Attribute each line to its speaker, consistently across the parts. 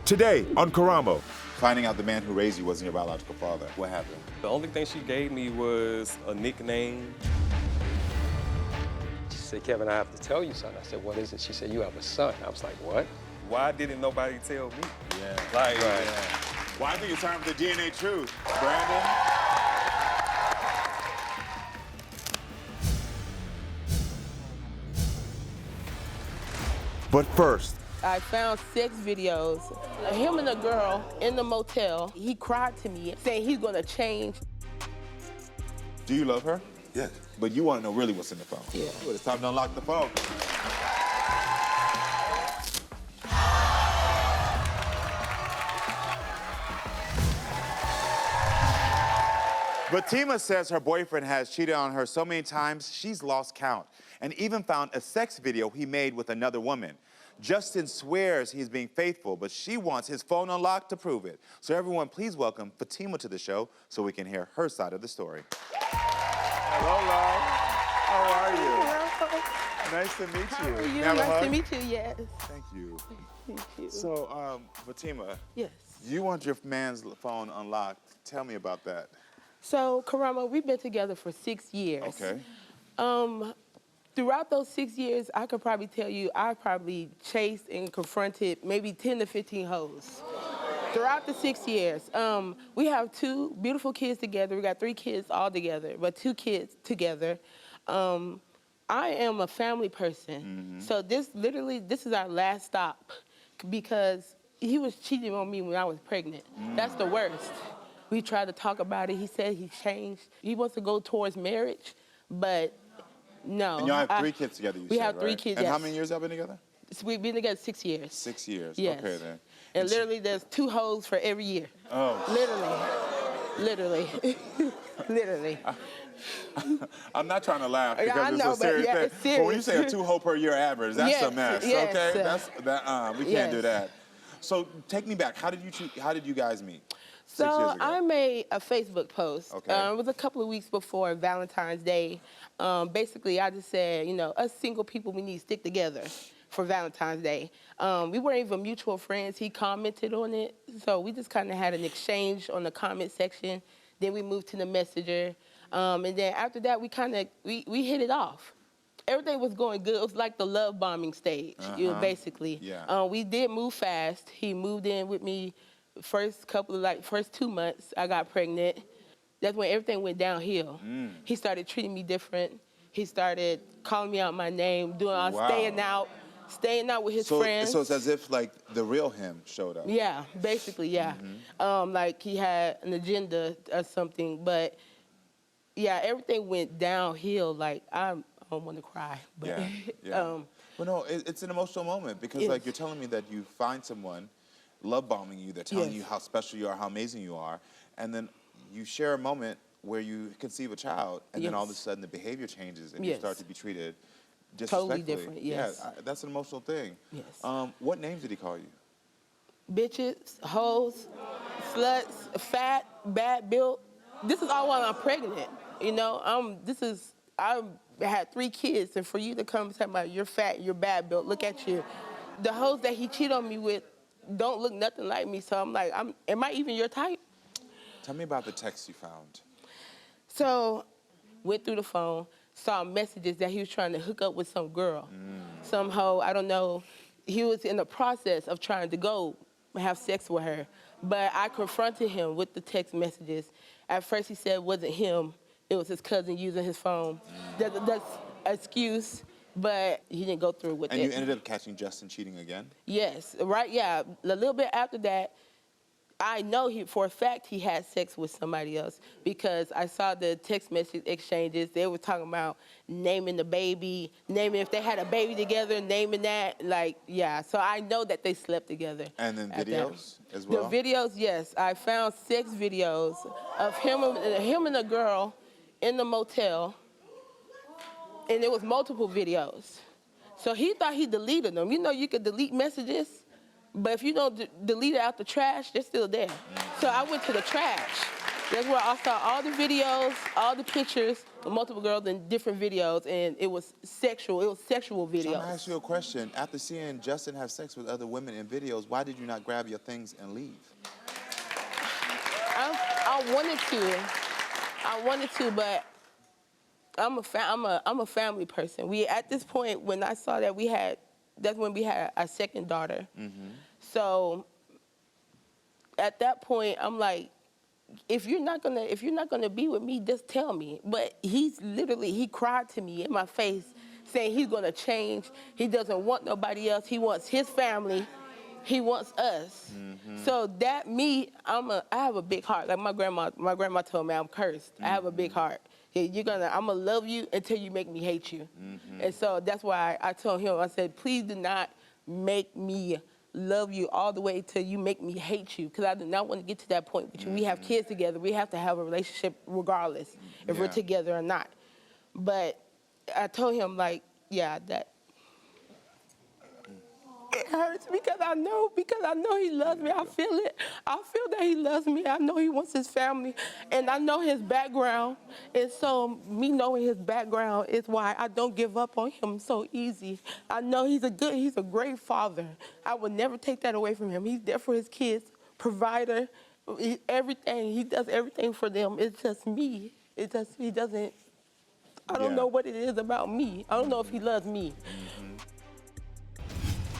Speaker 1: Today on Karamo.
Speaker 2: Finding out the man who raised you wasn't your biological father. What happened?
Speaker 3: The only thing she gave me was a nickname.
Speaker 4: She said, Kevin, I have to tell you something. I said, what is it? She said, you have a son. I was like, what?
Speaker 3: Why didn't nobody tell me?
Speaker 2: Yeah.
Speaker 3: Like,
Speaker 2: Well, I think it's time for the DNA truth. Brandon?
Speaker 1: But first,
Speaker 5: I found sex videos of him and a girl in the motel. He cried to me saying he's gonna change.
Speaker 2: Do you love her?
Speaker 1: yes.
Speaker 2: But you want to know really what's in the phone.
Speaker 5: Yeah.
Speaker 2: Well, it's time to unlock the phone. Vatima says her boyfriend has cheated on her so many times, she's lost count, and even found a sex video he made with another woman. Justin swears he's being faithful, but she wants his phone unlocked to prove it. So everyone, please welcome Vatima to the show so we can hear her side of the story. Hello, love. How are you? Nice to meet you.
Speaker 5: How are you?
Speaker 2: Have a
Speaker 5: Nice
Speaker 2: hug?
Speaker 5: to meet you, yes.
Speaker 2: Thank you.
Speaker 5: Thank you.
Speaker 2: So, Vatima,
Speaker 5: Yes.
Speaker 2: you want your man's phone unlocked. Tell me about that.
Speaker 5: So, Karamo, we've been together for 6 years.
Speaker 2: Okay.
Speaker 5: Throughout those 6 years, I could probably tell you I probably chased and confronted maybe 10 to 15 hoes. Throughout the 6 years, we have 2 beautiful kids together. We got 3 kids all together, but 2 kids together. I am a family person, so this is our last stop because he was cheating on me when I was pregnant. That's the worst. We tried to talk about it. He said he changed. He wants to go towards marriage, but no.
Speaker 2: And y'all have 3 kids together, you said,
Speaker 5: We have 3
Speaker 2: right?
Speaker 5: kids,
Speaker 2: And how
Speaker 5: yes.
Speaker 2: many years y'all been together?
Speaker 5: We've been together 6 years.
Speaker 2: 6 years.
Speaker 5: Yes.
Speaker 2: Okay, then.
Speaker 5: And literally, there's 2 hoes for every year.
Speaker 2: Oh.
Speaker 5: Literally. Literally.
Speaker 2: I'm not trying to laugh
Speaker 5: Yeah,
Speaker 2: because
Speaker 5: I
Speaker 2: it's
Speaker 5: know,
Speaker 2: a
Speaker 5: but
Speaker 2: serious
Speaker 5: yeah,
Speaker 2: thing.
Speaker 5: it's
Speaker 2: But when you
Speaker 5: serious.
Speaker 2: say a 2 hoe per year average, that's
Speaker 5: Yes,
Speaker 2: a mess.
Speaker 5: yes.
Speaker 2: Okay, we can't do
Speaker 5: Yes.
Speaker 2: that. So take me back. How did you guys meet? 6
Speaker 5: So
Speaker 2: years ago.
Speaker 5: I made a Facebook post.
Speaker 2: Okay.
Speaker 5: It was a couple of weeks before Valentine's Day. Basically, I just said, you know, us single people, we need to stick together for Valentine's Day. We weren't even mutual friends. He commented on it. So we just kind of had an exchange on the comment section. Then we moved to the messenger. And then after that, we hit it off. Everything was going good. It was like the love bombing stage, basically.
Speaker 2: Yeah.
Speaker 5: We did move fast. He moved in with me first 2 months. I got pregnant. That's when everything went downhill. He started treating me different. He started calling me out my name,
Speaker 2: Wow.
Speaker 5: staying out with his friends.
Speaker 2: So it's as if like the real him showed up.
Speaker 5: Yeah, basically, yeah. Like he had an agenda or something, but yeah, everything went downhill. Like I don't want to cry, but
Speaker 2: Yeah. Well, no, it's an emotional moment because
Speaker 5: Yes.
Speaker 2: like you're telling me that you find someone love bombing you, they're telling
Speaker 5: Yes.
Speaker 2: you how special you are, how amazing you are, and then you share a moment where you conceive a child, and then all of a
Speaker 5: Yes.
Speaker 2: sudden the behavior changes and you
Speaker 5: Yes.
Speaker 2: start to be treated
Speaker 5: Totally
Speaker 2: disrespectfully.
Speaker 5: different, yes.
Speaker 2: Yeah, that's an emotional thing.
Speaker 5: Yes.
Speaker 2: What names did he call you?
Speaker 5: Bitches, hoes, sluts, fat, bad built. This is all while I'm pregnant. You know, I had 3 kids, and for you to come and talk about you're fat, you're bad built, look at you. The hoes that he cheated on me with don't look nothing like me, so I'm like, am I even your type?
Speaker 2: Tell me about the text you found.
Speaker 5: So, went through the phone, saw messages that he was trying to hook up with some girl, some hoe, I don't know. He was in the process of trying to go have sex with her, but I confronted him with the text messages. At first he said it wasn't him, it was his cousin using his phone. That's an excuse, but he didn't go through with it.
Speaker 2: And you ended up catching Justin cheating again?
Speaker 5: Yes, right, yeah. A little bit after that, I know for a fact he had sex with somebody else because I saw the text message exchanges. They were talking about naming the baby, naming if they had a baby together, naming that. Like, yeah. So I know that they slept together.
Speaker 2: And then
Speaker 5: at that.
Speaker 2: videos as well?
Speaker 5: The videos, yes. I found 6 videos of him and a girl in the motel, and there was multiple videos. So he thought he deleted them. You know, you could delete messages. But if you don't delete it out the trash, they're still there. So I went to the trash. That's where I saw all the videos, all the pictures, of multiple girls in different videos, and it was sexual. It was sexual videos.
Speaker 2: So I'm gonna ask you a question. After seeing Justin have sex with other women in videos, why did you not grab your things and leave?
Speaker 5: I wanted to, but I'm a family person. We at this point, when I saw that that's when we had our second daughter.
Speaker 2: Mm-hmm.
Speaker 5: So at that point, I'm like, if you're not gonna be with me, just tell me. But he cried to me in my face, saying he's gonna change. He doesn't want nobody else. He wants his family. He wants us.
Speaker 2: Mm-hmm.
Speaker 5: So I have a big heart. Like my grandma told me I'm cursed. I have a big heart. I'm gonna love you until you make me hate you.
Speaker 2: Mm-hmm.
Speaker 5: And so that's why I told him, I said, please do not make me love you all the way till you make me hate you, because I do not want to get to that point with you. We have kids together. We have to have a relationship regardless if we're together or not. But I told him, like, yeah, that it hurts because I know he loves me. I feel it. I feel that he loves me. I know he wants his family, and I know his background. And so me knowing his background is why I don't give up on him so easy. I know he's a great father. I would never take that away from him. He's there for his kids, provider, everything. He does everything for them. It's just me. He doesn't. I don't know what it is about me. I don't know if he loves me.
Speaker 2: Mm-hmm.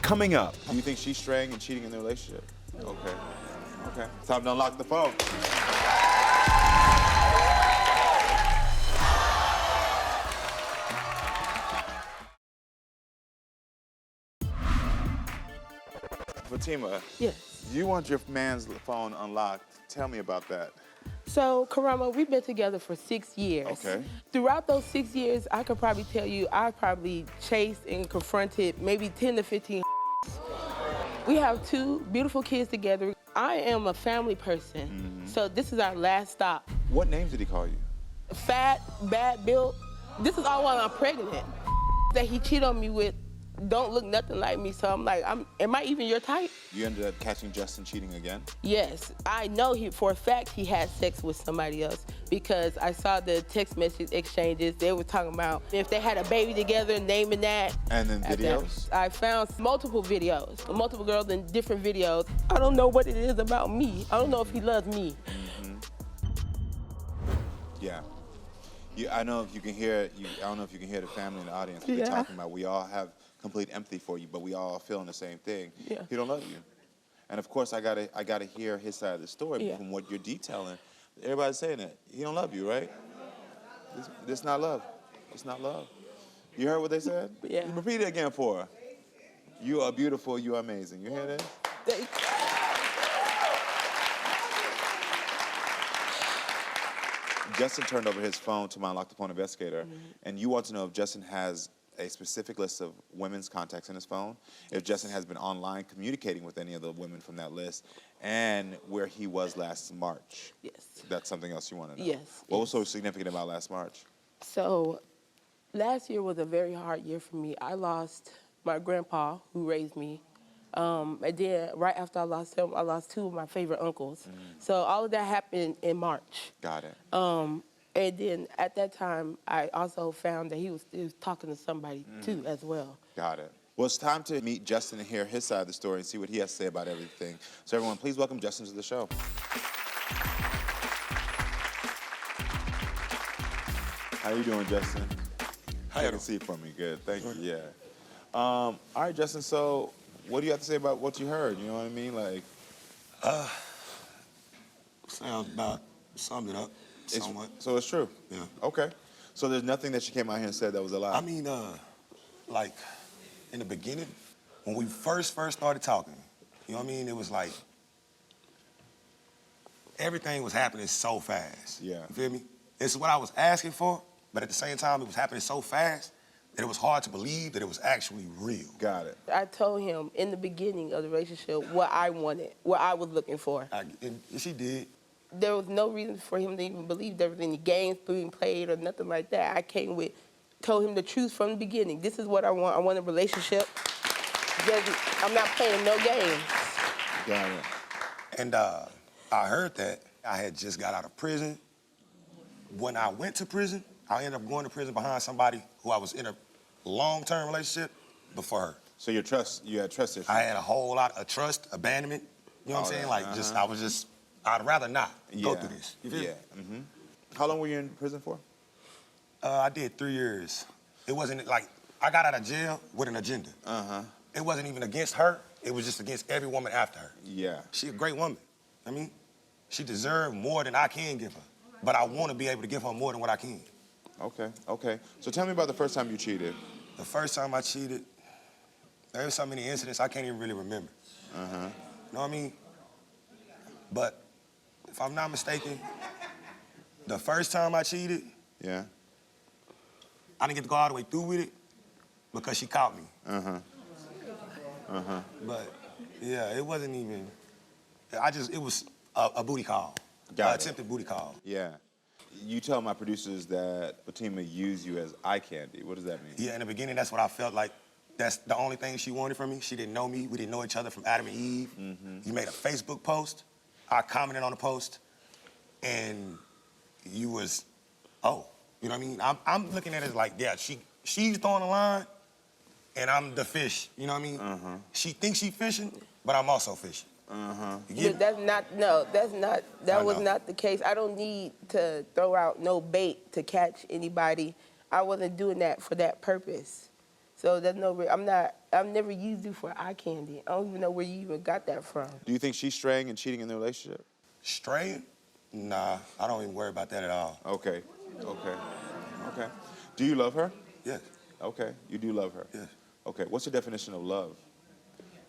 Speaker 2: Coming up, do you think she's straying and cheating in the relationship? Okay. Okay. Time to unlock the phone. Vatima.
Speaker 5: Yes.
Speaker 2: You want your man's phone unlocked. Tell me about that.
Speaker 5: So, Karamo, we've been together for 6 years.
Speaker 2: Okay.
Speaker 5: Throughout those 6 years, I could probably tell you I probably chased and confronted maybe 10 to 15. We have 2 beautiful kids together. I am a family person, so this is our last stop.
Speaker 2: What names did he call you?
Speaker 5: Fat, bad built. This is all while I'm pregnant. That he cheated on me with don't look nothing like me, so I'm like, am I even your type?
Speaker 2: You ended up catching Justin cheating again?
Speaker 5: Yes, I know for a fact he had sex with somebody else, because I saw the text message exchanges. They were talking about if they had a baby together, naming that.
Speaker 2: And then videos?
Speaker 5: I found multiple videos, multiple girls in different videos. I don't know what it is about me. I don't know if he loves me.
Speaker 2: Mm-hmm. Yeah. I know if you can hear it. I don't know if you can hear the family in the audience what they're talking about. We all have complete empathy for you, but we all feeling the same thing.
Speaker 5: Yeah.
Speaker 2: He don't love you. And of course, I gotta hear his side of the story from what you're detailing. Everybody's saying that. He don't love you, right? This not love. It's not love. You heard what they said?
Speaker 5: Yeah.
Speaker 2: Repeat it again for her. You are beautiful, you are amazing. You hear that? Justin turned over his phone to my unlocked phone investigator, and you want to know if Justin has a specific list of women's contacts in his phone, if Justin has been online communicating with any of the women from that list, and where he was last March.
Speaker 5: Yes.
Speaker 2: That's something else you want to know.
Speaker 5: Yes.
Speaker 2: What was so significant about last March?
Speaker 5: So, last year was a very hard year for me. I lost my grandpa, who raised me. And then right after I lost him, I lost 2 of my favorite uncles. So all of that happened in March.
Speaker 2: Got it.
Speaker 5: And then at that time, I also found that he was talking to somebody too as well.
Speaker 2: Got it. Well, it's time to meet Justin and hear his side of the story and see what he has to say about everything. So everyone, please welcome Justin to the show. How you doing, Justin?
Speaker 1: How you
Speaker 2: can see from me. Good. Thank you. Yeah. All right, Justin. So, what do you have to say about what you heard? You know what I mean? Like,
Speaker 1: sounds about summed it up somewhat.
Speaker 2: So it's true.
Speaker 1: Yeah.
Speaker 2: Okay. So there's nothing that she came out here and said that was a lie.
Speaker 1: I mean, like in the beginning, when we first started talking, you know what I mean? It was like everything was happening so fast.
Speaker 2: Yeah.
Speaker 1: You feel me? It's what I was asking for, but at the same time, it was happening so fast that it was hard to believe that it was actually real.
Speaker 2: Got it.
Speaker 5: I told him in the beginning of the relationship what I wanted, what I was looking for.
Speaker 1: And she did.
Speaker 5: There was no reason for him to even believe there was any games being played or nothing like that. I told him the truth from the beginning. This is what I want. I want a relationship. I'm not playing no games.
Speaker 2: Got it.
Speaker 1: And I heard that, I had just got out of prison. When I went to prison, I ended up going to prison behind somebody who I was in a long-term relationship before her.
Speaker 2: So you had trust issues.
Speaker 1: I had a whole lot of trust, abandonment. You know what I'm saying? Like, I'd rather not go through this. You feel me?
Speaker 2: Mm-hmm. How long were you in prison for?
Speaker 1: I did 3 years. It wasn't like, I got out of jail with an agenda. It wasn't even against her. It was just against every woman after her.
Speaker 2: Yeah.
Speaker 1: She a great woman. I mean, she deserved more than I can give her. But I want to be able to give her more than what I can.
Speaker 2: Okay. So tell me about the first time you cheated.
Speaker 1: The first time I cheated, there were so many incidents I can't even really remember. You know what I mean? But if I'm not mistaken, the first time I cheated,
Speaker 2: Yeah.
Speaker 1: I didn't get to go all the way through with it because she caught me. But yeah, it wasn't even, it was a booty call. Attempted booty call.
Speaker 2: Yeah. You tell my producers that Vatima used you as eye candy. What does that mean?
Speaker 1: Yeah, in the beginning, that's what I felt like. That's the only thing she wanted from me. She didn't know me. We didn't know each other from Adam and Eve. You made a Facebook post. I commented on the post. And you was, oh, you know what I mean? I'm looking at it like, yeah, she's throwing a line, and I'm the fish. You know what I mean? She thinks she's fishing, but I'm also fishing.
Speaker 5: But that was not the case. I don't need to throw out no bait to catch anybody. I wasn't doing that for that purpose. So there's no, I've never used you for eye candy. I don't even know where you even got that from.
Speaker 2: Do you think she's straying and cheating in the relationship?
Speaker 1: Straying? Nah, I don't even worry about that at all.
Speaker 2: Okay. Do you love her?
Speaker 1: Yes.
Speaker 2: Okay, you do love her?
Speaker 1: Yes.
Speaker 2: Okay, what's your definition of love?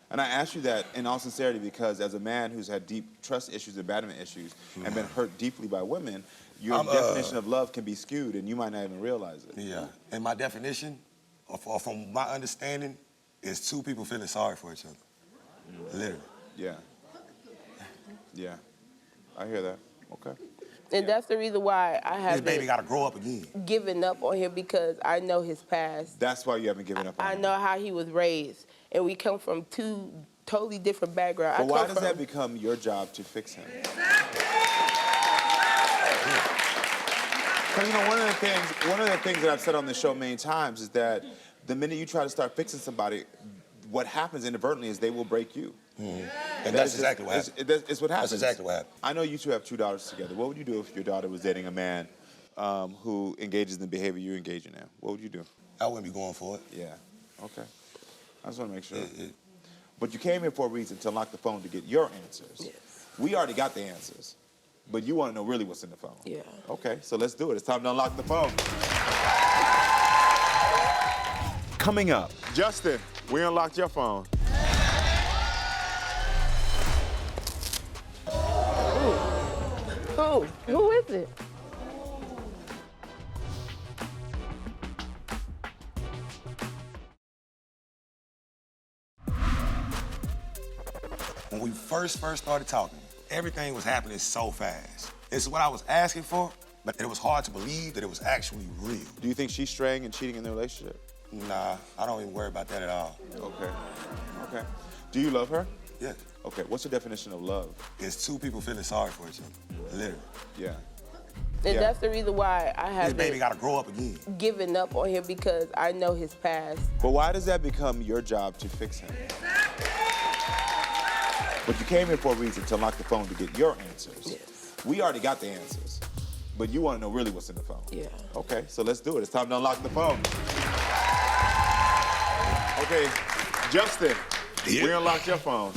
Speaker 2: And I ask you that in all sincerity because as a man who's had deep trust issues, abandonment issues, and been hurt deeply by women, your definition of love can be skewed and you might not even realize it.
Speaker 1: Yeah, and my definition, or from my understanding, is two people feeling sorry for each other. Literally.
Speaker 2: Yeah. I hear that. Okay.
Speaker 5: And that's the reason why I
Speaker 1: This
Speaker 5: haven't
Speaker 1: baby gotta grow up again.
Speaker 5: given up on him, because I know his past.
Speaker 2: That's why you haven't given up on
Speaker 5: I
Speaker 2: him.
Speaker 5: know how he was raised, and we come from two totally different backgrounds.
Speaker 2: But why does that become your job to fix him? Because, you know, one of the things that I've said on this show many times is that the minute you try to start fixing somebody, what happens inadvertently is they will break you.
Speaker 1: And that's exactly what happened.
Speaker 2: It's what happens.
Speaker 1: That's exactly what happened.
Speaker 2: I know you two have 2 daughters together. What would you do if your daughter was dating a man who engages in the behavior you engage in now? What would you do?
Speaker 1: I wouldn't be going for it.
Speaker 2: Yeah. Okay. I just want to make sure. But you came here for a reason, to unlock the phone to get your answers.
Speaker 5: Yes.
Speaker 2: We already got the answers, but you want to know really what's in the phone.
Speaker 5: Yeah.
Speaker 2: Okay, so let's do it. It's time to unlock the phone. Coming up, Justin, we unlocked your phone.
Speaker 5: Who is it?
Speaker 1: When we first started talking, everything was happening so fast. It's what I was asking for, but it was hard to believe that it was actually real.
Speaker 2: Do you think she's straying and cheating in the relationship?
Speaker 1: Nah, I don't even worry about that at all.
Speaker 2: Okay. Do you love her?
Speaker 1: Yes.
Speaker 2: Okay, what's your definition of love?
Speaker 1: It's two people feeling sorry for each other. Literally.
Speaker 2: Yeah.
Speaker 5: And
Speaker 2: Yeah.
Speaker 5: that's the reason why I
Speaker 1: This baby
Speaker 5: haven't
Speaker 1: gotta grow up again.
Speaker 5: given up on him, because I know his past.
Speaker 2: But why does that become your job to fix him? But you came here for a reason, to unlock the phone to get your answers.
Speaker 5: Yes.
Speaker 2: We already got the answers, but you want to know really what's in the phone.
Speaker 5: Yeah.
Speaker 2: Okay, so let's do it. It's time to unlock the phone. Okay, Justin,
Speaker 1: Yeah.
Speaker 2: we unlocked your phone.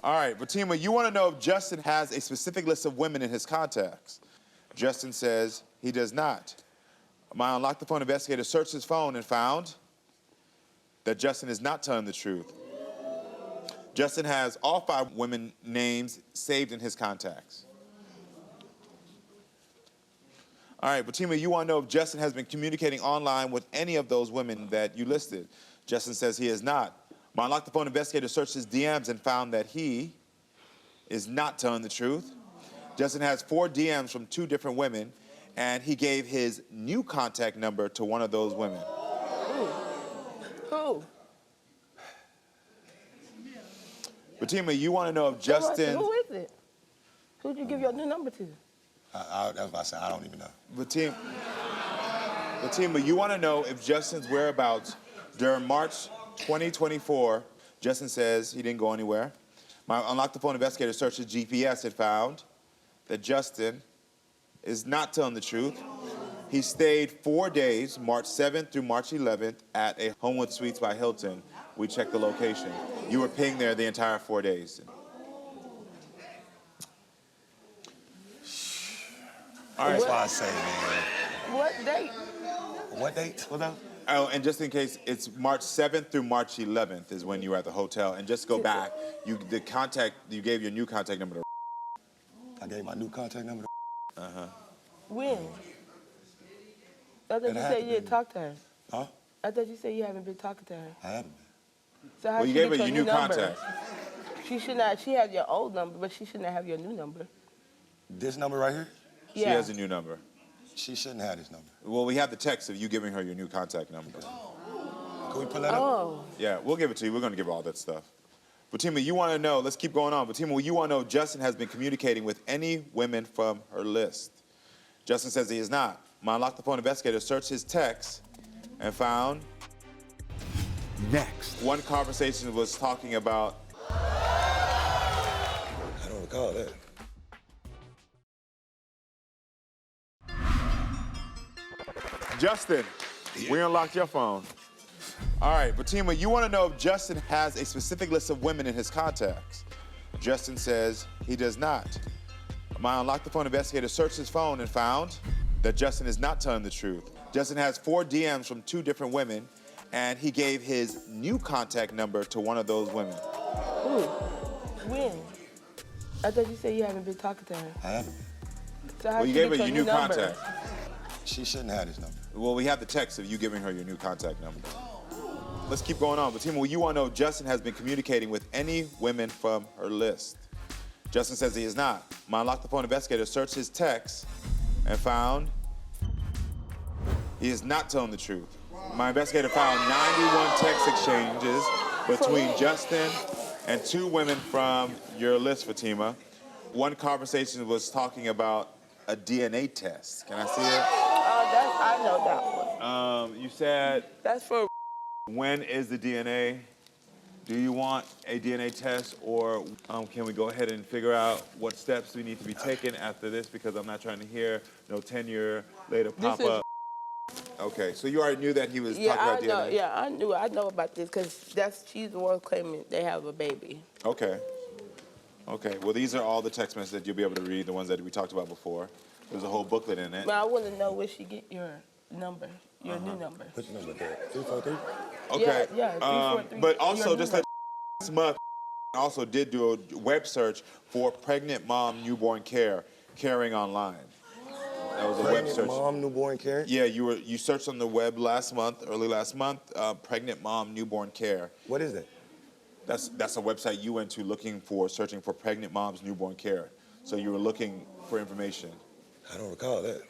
Speaker 2: All right, Vatima, you want to know if Justin has a specific list of women in his contacts. Justin says he does not. My Unlock the Phone investigator searched his phone and found that Justin is not telling the truth. Justin has all 5 women names saved in his contacts. All right, Vatima, you want to know if Justin has been communicating online with any of those women that you listed. Justin says he has not. My Unlock the Phone investigator searched his DMs and found that he is not telling the truth. Justin has 4 DMs from 2 different women, and he gave his new contact number to one of those women.
Speaker 5: Who?
Speaker 2: Vatima, you want to know if Justin...
Speaker 5: Who is it? Who'd you give your new number to?
Speaker 1: That's what I said. I don't even know.
Speaker 2: Vatima, you want to know if Justin's whereabouts during March 2024. Justin says he didn't go anywhere. My Unlock the Phone investigator searched his GPS and found that Justin is not telling the truth. He stayed 4 days, March 7th through March 11th, at a Homewood Suites by Hilton. We checked the location. You were pinged there the entire 4 days.
Speaker 1: All right, that's why I say, man.
Speaker 5: What date?
Speaker 1: What date? What that?
Speaker 2: Oh, and just in case, it's March 7th through March 11th is when you were at the hotel. And just go back, you gave your new contact number to.
Speaker 1: I gave my new contact number to.
Speaker 5: When? I thought you said you didn't talk to her.
Speaker 1: Huh?
Speaker 5: I thought you said you haven't been talking to her.
Speaker 1: I haven't been.
Speaker 5: So how
Speaker 2: Well, you
Speaker 5: she
Speaker 2: gave her
Speaker 5: get
Speaker 2: your new
Speaker 5: number?
Speaker 2: contact.
Speaker 5: She should not. She has your old number, but she shouldn't have your new number.
Speaker 1: This number right here?
Speaker 2: She has a new number.
Speaker 1: She shouldn't have this number.
Speaker 2: Well, we have the text of you giving her your new contact number.
Speaker 1: Can we pull that up?
Speaker 5: Oh.
Speaker 2: Yeah, we'll give it to you. We're going to give her all that stuff. Vatima, you want to know, let's keep going on. Vatima, you want to know if Justin has been communicating with any women from her list. Justin says he is not. My Unlock the Phone investigator searched his text and found.
Speaker 6: Next.
Speaker 2: One conversation was talking about.
Speaker 1: I don't recall that.
Speaker 2: Justin, we unlocked your phone. All right, Vatima, you want to know if Justin has a specific list of women in his contacts. Justin says he does not. My Unlock the Phone investigator searched his phone and found that Justin is not telling the truth. Justin has 4 DMs from 2 different women, and he gave his new contact number to one of those women.
Speaker 5: Ooh. When? I thought you said you haven't been talking to her.
Speaker 1: I haven't been.
Speaker 5: So how
Speaker 2: Well, you
Speaker 5: she
Speaker 2: gave her
Speaker 5: get
Speaker 2: your new
Speaker 5: number?
Speaker 2: contact.
Speaker 1: She shouldn't have this number.
Speaker 2: Well, we have the text of you giving her your new contact number. Let's keep going on. Vatima, you want to know if Justin has been communicating with any women from her list. Justin says he is not. My Unlock the Phone investigator searched his text and found he is not telling the truth. My investigator found 91 text exchanges between Justin and 2 women from your list, Vatima. One conversation was talking about a DNA test. Can I see it?
Speaker 5: Oh, I know that one.
Speaker 2: You said,
Speaker 5: That's for.
Speaker 2: when is the DNA? Do you want a DNA test, or can we go ahead and figure out what steps we need to be taken after this? Because I'm not trying to hear no 10-year later pop up. Okay, so you already knew that he was talking about DNA?
Speaker 5: Know. Yeah, I know about this because she's the one claiming they have a baby.
Speaker 2: Okay. Okay, well, these are all the text messages that you'll be able to read, the ones that we talked about before. There's a whole booklet in it.
Speaker 5: But I want to know where she get your number, your new number.
Speaker 1: Which number is that? 343?
Speaker 2: Okay.
Speaker 5: Yeah, 343.
Speaker 2: But also,
Speaker 5: Your
Speaker 2: just
Speaker 5: new
Speaker 2: like this month, also did do a web search for pregnant mom newborn care, caring online. That was a web search.
Speaker 1: Mom, newborn care?
Speaker 2: Yeah, you searched on the web early last month, pregnant mom newborn care.
Speaker 1: What is that?
Speaker 2: That's a website you went to searching for pregnant moms newborn care. So you were looking for information.
Speaker 1: I don't recall that.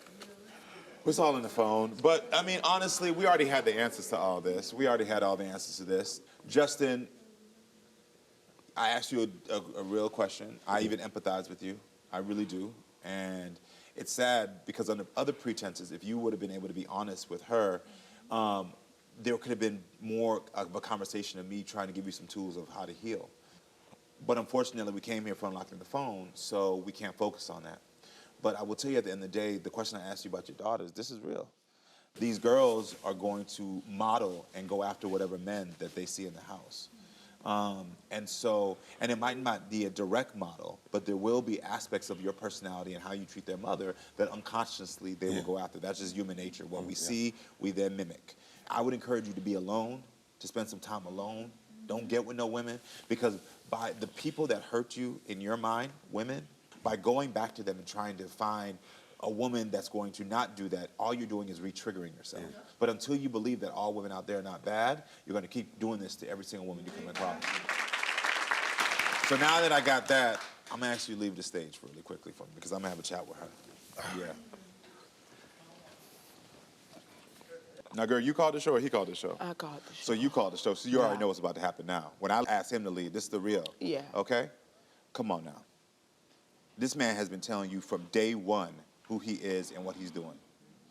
Speaker 2: It's all in the phone. But, I mean, honestly, we already had the answers to all this. We already had all the answers to this. Justin, I asked you a real question. I even empathize with you. I really do. And it's sad because under other pretenses, if you would have been able to be honest with her, there could have been more of a conversation of me trying to give you some tools of how to heal. But unfortunately, we came here for unlocking the phone, so we can't focus on that. But I will tell you at the end of the day, the question I asked you about your daughters, this is real. These girls are going to model and go after whatever men that they see in the house. And it might not be a direct model, but there will be aspects of your personality and how you treat their mother that unconsciously they will go after. That's just human nature. What we see, we then mimic. I would encourage you to be alone, to spend some time alone. Don't get with no women, because by the people that hurt you in your mind, women, by going back to them and trying to find a woman that's going to not do that, all you're doing is re-triggering yourself. But until you believe that all women out there are not bad, you're going to keep doing this to every single woman you come across. So now that I got that, I'm going to ask you to leave the stage really quickly for me, because I'm going to have a chat with her. Yeah. Now, girl, you called the show or he called the show?
Speaker 5: I called the show.
Speaker 2: So you called the show, so you already know what's about to happen now. When I asked him to leave, this is the real.
Speaker 5: Yeah.
Speaker 2: Okay? Come on now. This man has been telling you from day one who he is and what he's doing.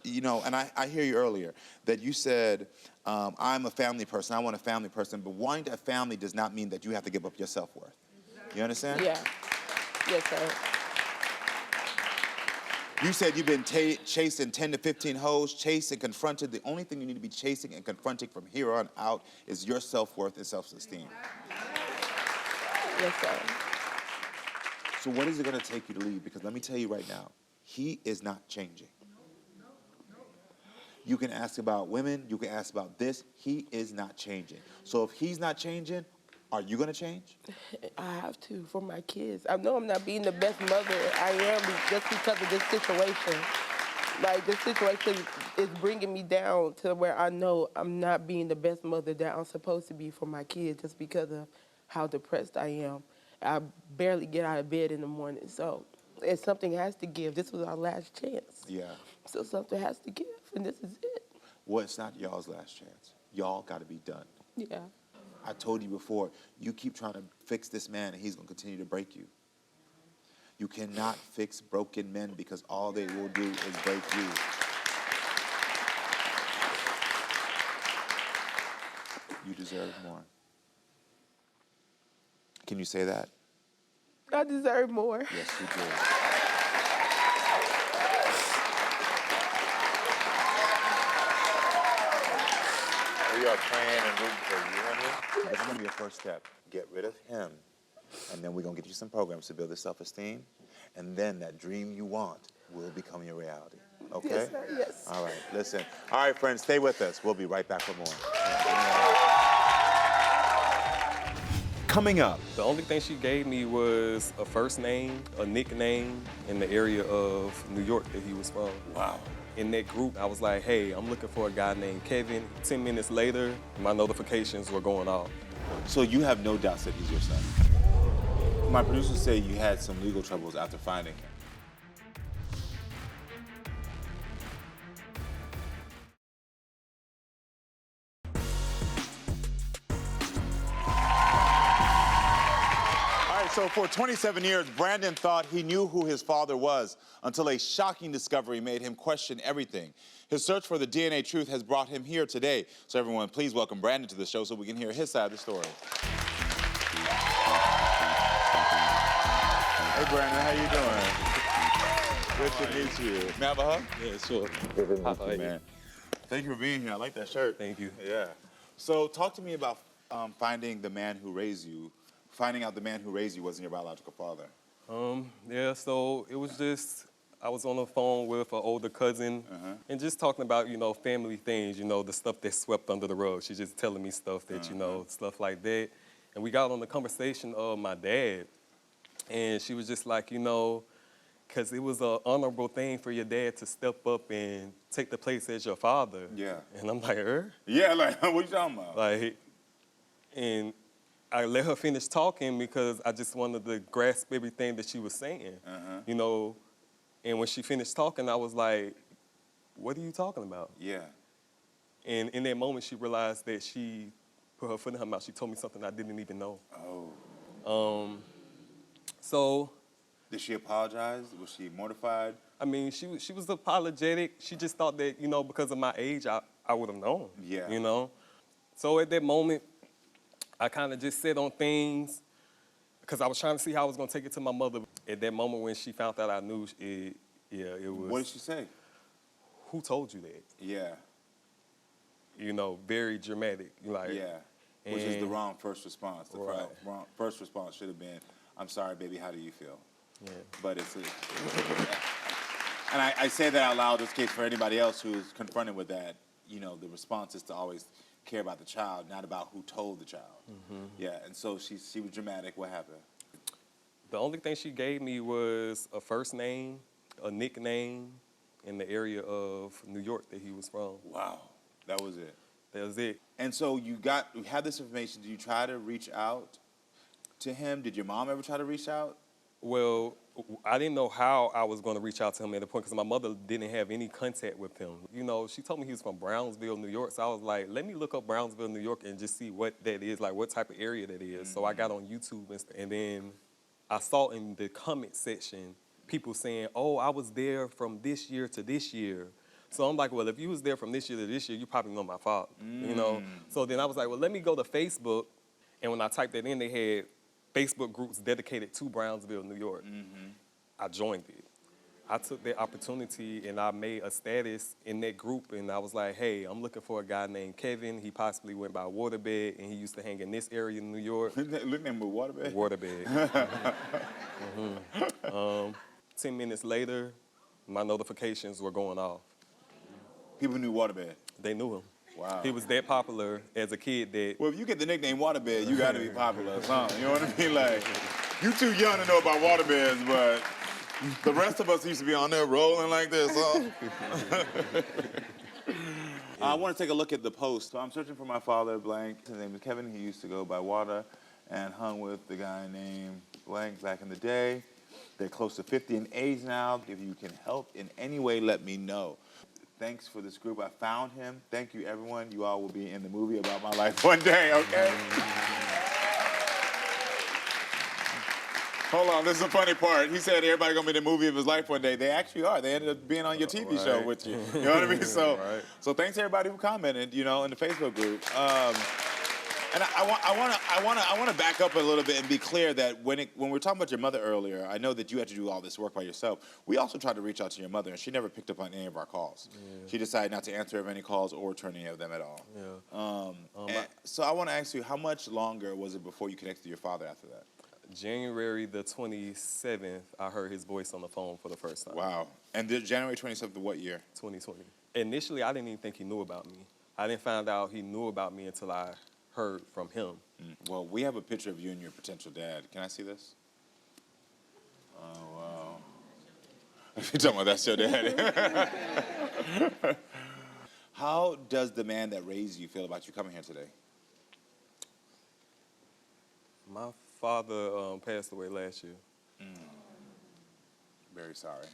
Speaker 2: You know, and I hear you earlier that you said, I'm a family person, I want a family person, but wanting a family does not mean that you have to give up your self-worth. You understand?
Speaker 5: Yeah. Yes, sir.
Speaker 2: You said you've been chasing 10 to 15 hoes, chased and confronted. The only thing you need to be chasing and confronting from here on out is your self-worth and self-esteem.
Speaker 5: Yes, sir.
Speaker 2: So what is it going to take you to leave? Because let me tell you right now, he is not changing. You can ask about women, you can ask about this. He is not changing. So if he's not changing, are you going to change?
Speaker 5: I have to for my kids. I know I'm not being the best mother I am just because of this situation. Like, this situation is bringing me down to where I know I'm not being the best mother that I'm supposed to be for my kids just because of how depressed I am. I barely get out of bed in the morning. So if something has to give, this was our last chance.
Speaker 2: Yeah.
Speaker 5: So something has to give, and this is it.
Speaker 2: Well, it's not y'all's last chance. Y'all got to be done.
Speaker 5: Yeah.
Speaker 2: I told you before, you keep trying to fix this man and he's going to continue to break you. You cannot fix broken men because all they will do is break you. You deserve more. Can you say that?
Speaker 5: I deserve more.
Speaker 2: Yes, you do. We are praying and rooting for you and him. That's going to be your first step. Get rid of him. And then we're going to get you some programs to build the self-esteem. And then that dream you want will become your reality. Okay?
Speaker 5: Yes, sir. Yes.
Speaker 2: All right, listen. All right, friends, stay with us. We'll be right back for more. Coming up.
Speaker 3: The only thing she gave me was a first name, a nickname in the area of New York that he was from.
Speaker 2: Wow.
Speaker 3: In that group, I was like, hey, I'm looking for a guy named Kevin. 10 minutes later, my notifications were going off.
Speaker 2: So you have no doubts that he's your son. My producers say you had some legal troubles after finding him. All right, so for 27 years, Brandon thought he knew who his father was until a shocking discovery made him question everything. His search for the DNA truth has brought him here today. So everyone, please welcome Brandon to the show so we can hear his side of the story. Hey, Brandon, how you doing? Good to meet you. May I have a hug?
Speaker 3: Yeah, sure.
Speaker 2: Good to meet you, man. Thank you for being here. I like that shirt.
Speaker 3: Thank you.
Speaker 2: Yeah. So talk to me about finding the man who raised you, finding out the man who raised you wasn't your biological father.
Speaker 3: Yeah, so it was just, I was on the phone with an older cousin and just talking about, you know, family things, you know, the stuff that's swept under the rug. She's just telling me stuff that, you know, stuff like that. And we got on the conversation of my dad. And she was just like, you know, because it was an honorable thing for your dad to step up and take the place as your father.
Speaker 2: Yeah.
Speaker 3: And I'm like,
Speaker 2: Yeah, like, what you talking about?
Speaker 3: Like, and I let her finish talking because I just wanted to grasp everything that she was saying, you know. And when she finished talking, I was like, what are you talking about?
Speaker 2: Yeah.
Speaker 3: And in that moment, she realized that she put her foot in her mouth. She told me something I didn't even know.
Speaker 2: Oh.
Speaker 3: So.
Speaker 2: Did she apologize? Was she mortified?
Speaker 3: I mean, she was apologetic. She just thought that, you know, because of my age, I would have known.
Speaker 2: Yeah.
Speaker 3: You know? So at that moment, I kind of just said on things because I was trying to see how I was going to take it to my mother. At that moment when she found out I knew, it was...
Speaker 2: What did she say?
Speaker 3: Who told you that?
Speaker 2: Yeah.
Speaker 3: You know, very dramatic. Like,
Speaker 2: yeah. Which is the wrong first response. The
Speaker 3: Right.
Speaker 2: wrong first response should have been, I'm sorry, baby, how do you feel?
Speaker 3: Yeah.
Speaker 2: But it's and I say that out loud, this case for anybody else who's confronted with that, you know, the response is to always care about the child, not about who told the child. Yeah, and so she was dramatic. What happened?
Speaker 3: The only thing she gave me was a first name, a nickname in the area of New York that he was from.
Speaker 2: Wow, that was it.
Speaker 3: That was it.
Speaker 2: And so you had this information. Did you try to reach out to him? Did your mom ever try to reach out?
Speaker 3: Well, I didn't know how I was going to reach out to him at the point because my mother didn't have any contact with him. You know, she told me he was from Brownsville, New York. So I was like, let me look up Brownsville, New York and just see what that is, like what type of area that is. So I got on YouTube and then I saw in the comment section people saying, oh, I was there from this year to this year. So I'm like, well, if you was there from this year to this year, you probably know my father, you know? So then I was like, well, let me go to Facebook. And when I typed that in, they had Facebook groups dedicated to Brownsville, New York. I joined it. I took that opportunity and I made a status in that group, and I was like, hey, I'm looking for a guy named Kevin. He possibly went by Waterbed, and he used to hang in this area in New York.
Speaker 2: Look at him with Waterbed?
Speaker 3: Waterbed. 10 minutes later, my notifications were going off.
Speaker 2: People knew Waterbed.
Speaker 3: They knew him.
Speaker 2: Wow.
Speaker 3: He was that popular as a kid that...
Speaker 2: Well, if you get the nickname Waterbed, you gotta be popular or something. You know what I mean? Like, you too young to know about waterbeds, but the rest of us used to be on there rolling like this, huh? I want to take a look at the post. So I'm searching for my father, blank. His name is Kevin. He used to go by Water and hung with the guy named blank back in the day. They're close to 50 in age now. If you can help in any way, let me know. Thanks for this group. I found him. Thank you, everyone. You all will be in the movie about my life one day, okay? Hold on, this is the funny part. He said everybody gonna be in the movie of his life one day. They actually are. They ended up being on your TV show with you. You know what I mean? So, so thanks to everybody who commented, you know, in the Facebook group. And I want to back up a little bit and be clear that when we're talking about your mother earlier, I know that you had to do all this work by yourself. We also tried to reach out to your mother, and she never picked up on any of our calls. Yeah. She decided not to answer any calls or return any of them at all. Yeah. So I want to ask you, how much longer was it before you connected to your father after that?
Speaker 3: January the 27th, I heard his voice on the phone for the first time.
Speaker 2: Wow. And January 27th of what year?
Speaker 3: 2020. Initially, I didn't even think he knew about me. I didn't find out he knew about me until I heard from him.
Speaker 2: Well, we have a picture of you and your potential dad. Can I see this? Oh, wow. You're talking about that's your daddy. How does the man that raised you feel about you coming here today?
Speaker 3: My father passed away last year.
Speaker 2: Very sorry.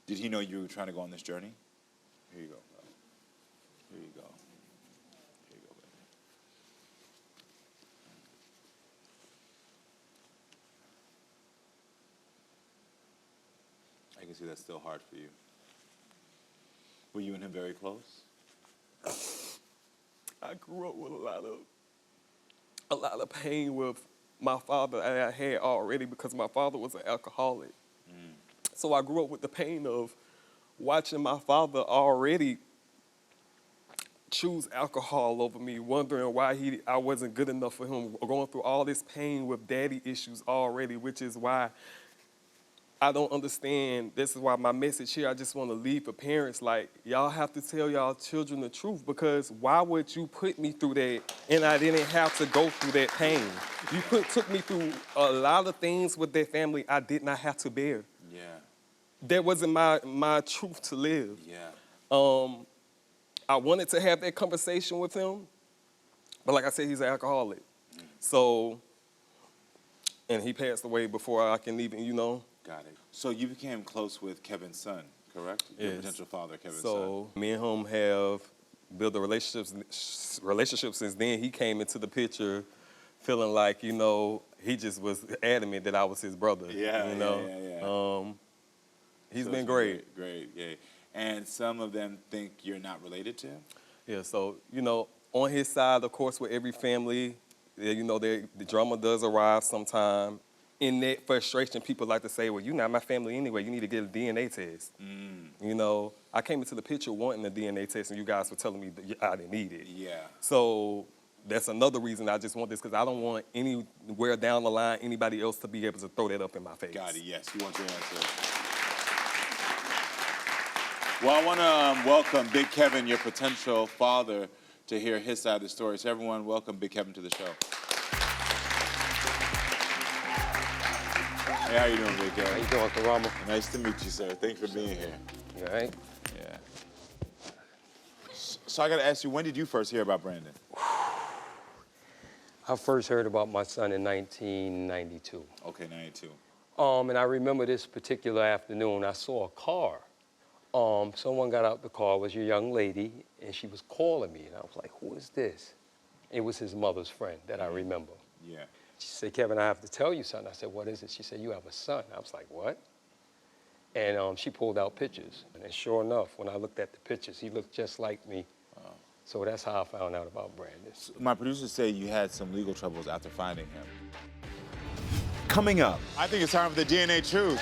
Speaker 2: Did he know you were trying to go on this journey? Here you go. Here you go. Here you go, baby. I can see that's still hard for you. Were you and him very close?
Speaker 3: I grew up with a lot of pain with my father that I had already because my father was an alcoholic. So I grew up with the pain of watching my father already choose alcohol over me, wondering why I wasn't good enough for him, going through all this pain with daddy issues already, which is why I don't understand. This is why my message here, I just want to leave for parents, like, y'all have to tell y'all children the truth, because why would you put me through that and I didn't have to go through that pain? You took me through a lot of things with that family I did not have to bear.
Speaker 2: Yeah.
Speaker 3: That wasn't my truth to live.
Speaker 2: Yeah.
Speaker 3: I wanted to have that conversation with him, but like I said, he's an alcoholic. So, and he passed away before I can even, you know.
Speaker 2: Got it. So you became close with Kevin's son, correct? Your potential father, Kevin's son.
Speaker 3: So me and him have built a relationship since then. He came into the picture feeling like, you know, he just was adamant that I was his brother.
Speaker 2: Yeah,
Speaker 3: you know? He's been great.
Speaker 2: Great, yeah. And some of them think you're not related to him?
Speaker 3: Yeah, so, you know, on his side, of course, with every family, you know, the drama does arrive sometime. In that frustration, people like to say, well, you're not my family anyway. You need to get a DNA test. You know, I came into the picture wanting a DNA test, and you guys were telling me that I didn't need it.
Speaker 2: Yeah.
Speaker 3: So that's another reason I just want this, because I don't want anywhere down the line anybody else to be able to throw that up in my face.
Speaker 2: Got it, yes. You want your answer. Well, I want to welcome Big Kevin, your potential father, to hear his side of the story. So everyone, welcome Big Kevin to the show. Hey, how you doing, Big Kevin?
Speaker 4: How you doing, Karamo?
Speaker 2: Nice to meet you, sir. Thanks for being here.
Speaker 4: You all right?
Speaker 2: Yeah. So I got to ask you, when did you first hear about Brandon?
Speaker 4: I first heard about my son in 1992.
Speaker 2: Okay, 92.
Speaker 4: And I remember this particular afternoon, I saw a car. Someone got out the car, it was your young lady, and she was calling me, and I was like, who is this? It was his mother's friend that I remember.
Speaker 2: Yeah.
Speaker 4: She said, Kevin, I have to tell you something. I said, what is it? She said, you have a son. I was like, what? And she pulled out pictures. And sure enough, when I looked at the pictures, he looked just like me. Wow. So that's how I found out about Brandon.
Speaker 2: My producers say you had some legal troubles after finding him. Coming up, I think it's time for the DNA truth.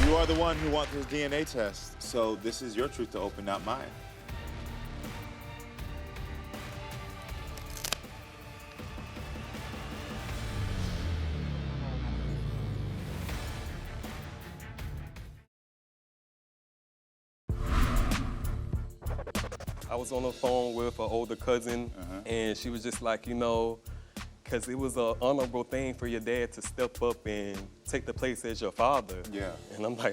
Speaker 2: You are the one who wants this DNA test, so this is your truth to open, not mine.
Speaker 3: I was on the phone with an older cousin, and she was just like, you know, because it was an honorable thing for your dad to step up and take the place as your father.
Speaker 2: Yeah.
Speaker 3: And I'm like,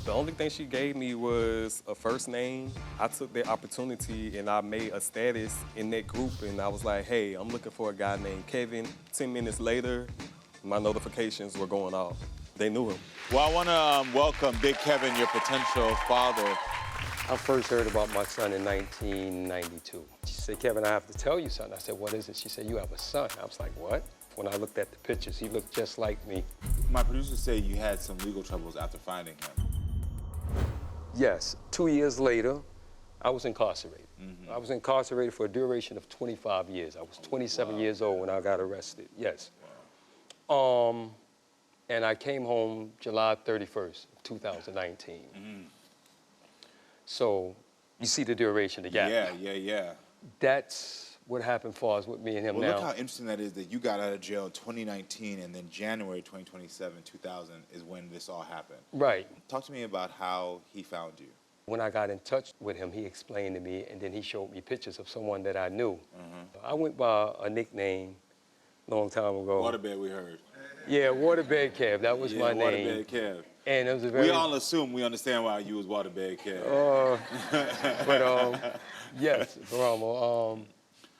Speaker 3: The only thing she gave me was a first name. I took that opportunity and I made a status in that group, and I was like, hey, I'm looking for a guy named Kevin. 10 minutes later, my notifications were going off. They knew him.
Speaker 2: Well, I want to welcome Big Kevin, your potential father.
Speaker 4: I first heard about my son in 1992. She said, Kevin, I have to tell you something. I said, what is it? She said, you have a son. I was like, what? When I looked at the pictures, he looked just like me.
Speaker 2: My producers say you had some legal troubles after finding him.
Speaker 4: Yes, 2 years later, I was incarcerated. I was incarcerated for a duration of 25 years. I was 27 years old when I got arrested, yes. And I came home July 31st, 2019. So you see the duration, the gap.
Speaker 2: Yeah.
Speaker 4: That's what happened for us with me and him now.
Speaker 2: Look how interesting that is that you got out of jail in 2019 and then January 2027, 2000 is when this all happened.
Speaker 4: Right.
Speaker 2: Talk to me about how he found you.
Speaker 4: When I got in touch with him, he explained to me, and then he showed me pictures of someone that I knew. I went by a nickname a long time ago.
Speaker 2: Waterbed, we heard.
Speaker 4: Yeah, Waterbed Kev, that was my name.
Speaker 2: Waterbed Kev.
Speaker 4: And it was a very...
Speaker 2: We all assume we understand why you was Waterbed Kev.
Speaker 4: Yes, Karamo.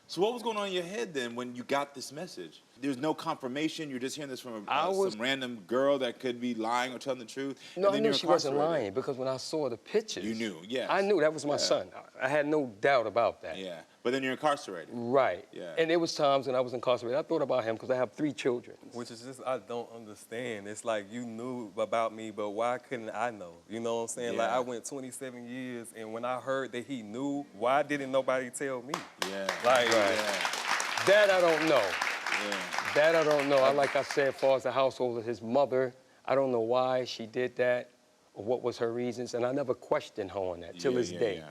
Speaker 2: So what was going on in your head then when you got this message? There's no confirmation. You're just hearing this from some random girl that could be lying or telling the truth.
Speaker 4: No, I knew she wasn't lying because when I saw the pictures...
Speaker 2: You knew, yes.
Speaker 4: I knew that was my son. I had no doubt about that.
Speaker 2: Yeah, but then you're incarcerated.
Speaker 4: Right.
Speaker 2: Yeah.
Speaker 4: And there was times when I was incarcerated, I thought about him because I have 3 children.
Speaker 3: Which is just, I don't understand. It's like you knew about me, but why couldn't I know? You know what I'm saying?
Speaker 2: Yeah.
Speaker 3: Like I went 27 years, and when I heard that he knew, why didn't nobody tell me?
Speaker 2: Yeah.
Speaker 3: Like,
Speaker 4: That I don't know.
Speaker 2: Yeah.
Speaker 4: That I don't know. Like I said, as far as the household, his mother, I don't know why she did that or what was her reasons, and I never questioned her on that till this day.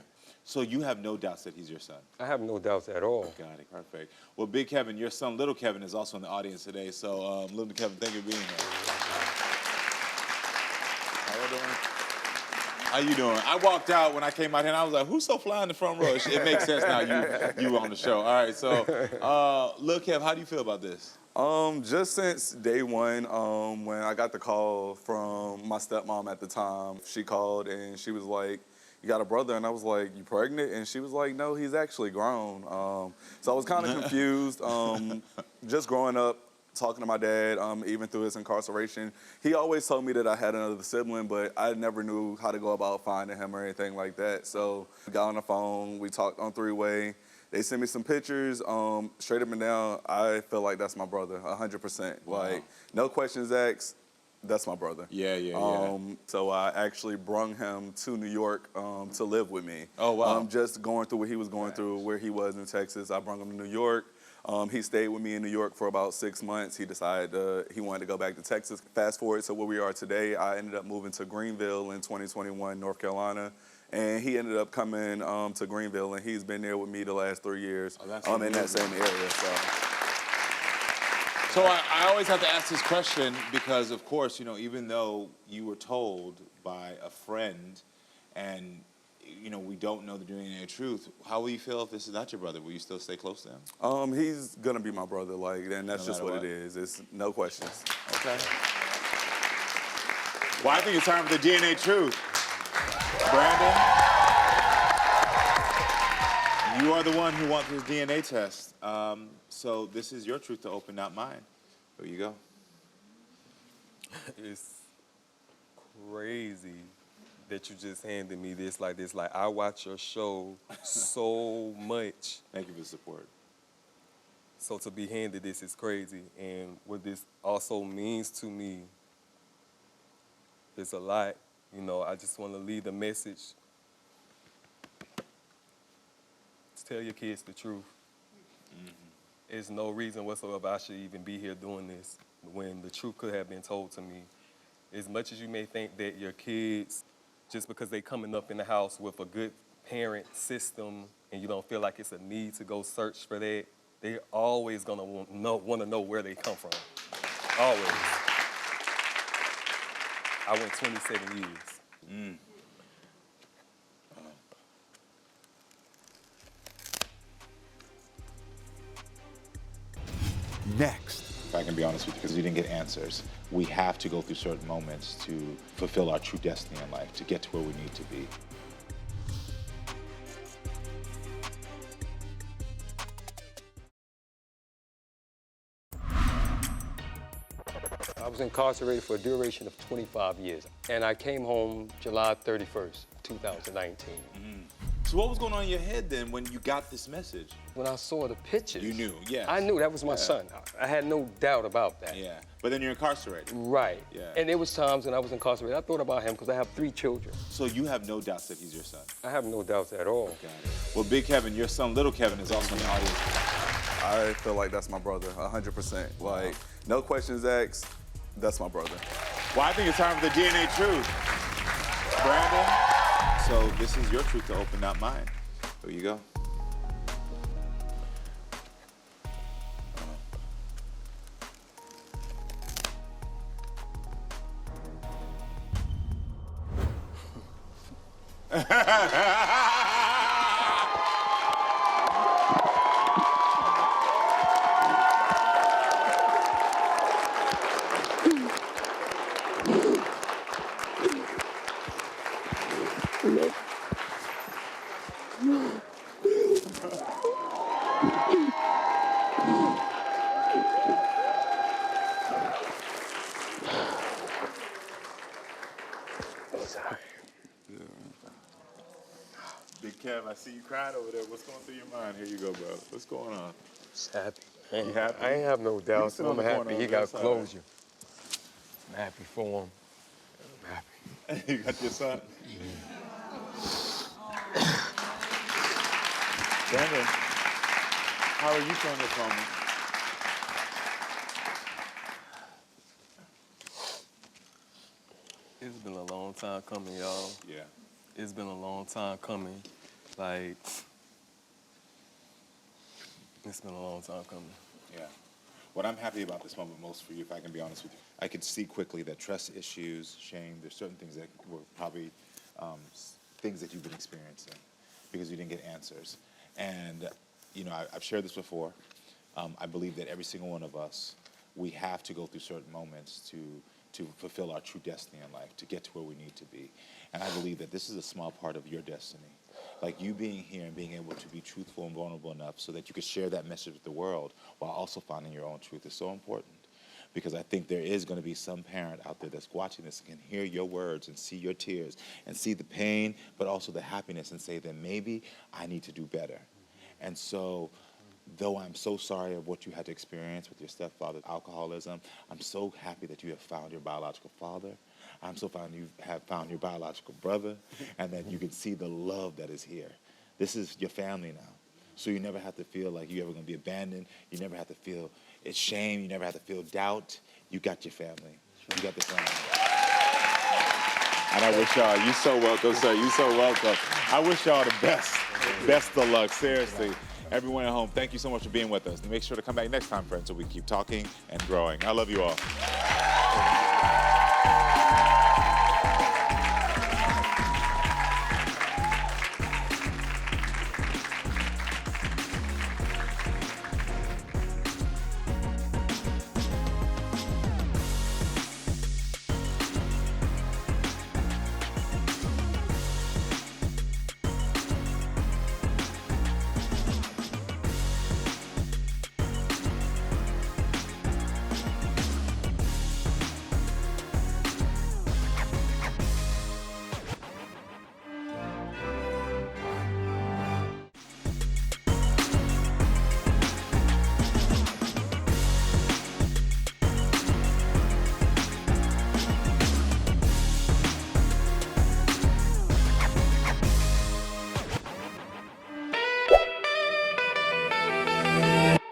Speaker 2: So you have no doubts that he's your son?
Speaker 4: I have no doubts at all.
Speaker 2: Got it, perfect. Well, Big Kevin, your son, Little Kevin, is also in the audience today. So, Little Kevin, thank you for being here. How you doing? How you doing? I walked out when I came out here, and I was like, who's so fly in the front row? It makes sense now you were on the show. All right, so, Lil Kev, how do you feel about this?
Speaker 6: Just since day one, when I got the call from my stepmom at the time, she called and she was like, you got a brother? And I was like, you pregnant? And she was like, no, he's actually grown. So I was kind of confused. Just growing up, talking to my dad, even through his incarceration, he always told me that I had another sibling, but I never knew how to go about finding him or anything like that. So we got on the phone, we talked on three-way. They sent me some pictures, straight up and down. I feel like that's my brother, 100%. Wow. Like, no questions asked, that's my brother.
Speaker 2: Yeah.
Speaker 6: So I actually brung him to New York to live with me.
Speaker 2: Oh, wow.
Speaker 6: Just going through what he was going through, where he was in Texas. I brung him to New York. He stayed with me in New York for about 6 months. He decided he wanted to go back to Texas. Fast forward to where we are today, I ended up moving to Greenville in 2021, North Carolina. And he ended up coming to Greenville, and he's been there with me the last 3 years in that same area.
Speaker 2: So I always have to ask this question because, of course, even though you were told by a friend and, we don't know the DNA truth, how will you feel if this is not your brother? Will you still stay close to him?
Speaker 6: He's going to be my brother, and that's just what it is. It's no questions.
Speaker 2: Okay. Well, I think it's time for the DNA truth. Brandon, you are the one who wants this DNA test. So this is your truth to open, not mine. There you go.
Speaker 3: It's crazy that you just handed me this like this. Like, I watch your show so much.
Speaker 2: Thank you for the support.
Speaker 3: So to be handed this is crazy. And what this also means to me is a lot. You know, I just want to leave the message. Tell your kids the truth. There's no reason whatsoever I should even be here doing this when the truth could have been told to me. As much as you may think that your kids, just because they coming up in the house with a good parent system and you don't feel like it's a need to go search for that, they're always gonna want to know where they come from. Always. I went 27 years.
Speaker 2: Next, if I can be honest with you, because you didn't get answers, we have to go through certain moments to fulfill our true destiny in life, to get to where we need to be.
Speaker 4: I was incarcerated for a duration of 25 years, and I came home July 31st, 2019.
Speaker 2: So what was going on in your head then when you got this message?
Speaker 4: When I saw the pictures,
Speaker 2: You knew, yes.
Speaker 4: I knew that was my son. I had no doubt about that.
Speaker 2: Yeah, but then you're incarcerated.
Speaker 4: Right.
Speaker 2: Yeah.
Speaker 4: And there was times when I was incarcerated, I thought about him because I have 3 children.
Speaker 2: So you have no doubts that he's your son?
Speaker 4: I have no doubts at all.
Speaker 2: Got it. Well, Big Kevin, your son, Little Kevin, is also in the audience.
Speaker 6: I feel like that's my brother, 100%. Like, no questions asked, that's my brother.
Speaker 2: Well, I think it's time for the DNA truth. Brandon, so this is your truth to open, not mine. Here you go. Big Kev, I see you crying over there. What's going through your mind? Here you go, bro. What's going on?
Speaker 4: Just happy.
Speaker 2: You happy?
Speaker 4: I ain't have no doubts.
Speaker 2: sit on
Speaker 4: I'm
Speaker 2: the corner
Speaker 4: happy
Speaker 2: over
Speaker 4: he
Speaker 2: there,
Speaker 4: got
Speaker 2: side.
Speaker 4: closure. I'm happy for him. I'm happy.
Speaker 2: You got your son? Brandon, how are you feeling this moment?
Speaker 3: It's been a long time coming, y'all.
Speaker 2: Yeah.
Speaker 3: It's been a long time coming. Like, it's been a long time coming.
Speaker 2: Yeah. What I'm happy about this moment most for you, if I can be honest with you, I could see quickly that trust issues, shame, there's certain things that were probably things that you've been experiencing because you didn't get answers. And, you know, I've shared this before. I believe that every single one of us, we have to go through certain moments to fulfill our true destiny in life, to get to where we need to be. And I believe that this is a small part of your destiny. Like you being here and being able to be truthful and vulnerable enough so that you could share that message with the world while also finding your own truth is so important. Because I think there is going to be some parent out there that's watching this and can hear your words and see your tears and see the pain, but also the happiness and say that maybe I need to do better. And so, though I'm so sorry of what you had to experience with your stepfather's alcoholism, I'm so happy that you have found your biological father. I'm so glad you have found your biological brother and that you can see the love that is here. This is your family now. So you never have to feel like you're ever going to be abandoned. You never have to feel it's shame. You never have to feel doubt. You got your family. You got the family. And I wish y'all, you so welcome, sir. You so welcome. I wish y'all the best. Best of luck, seriously. Everyone at home, thank you so much for being with us. And make sure to come back next time, friends, so we can keep talking and growing. I love you all.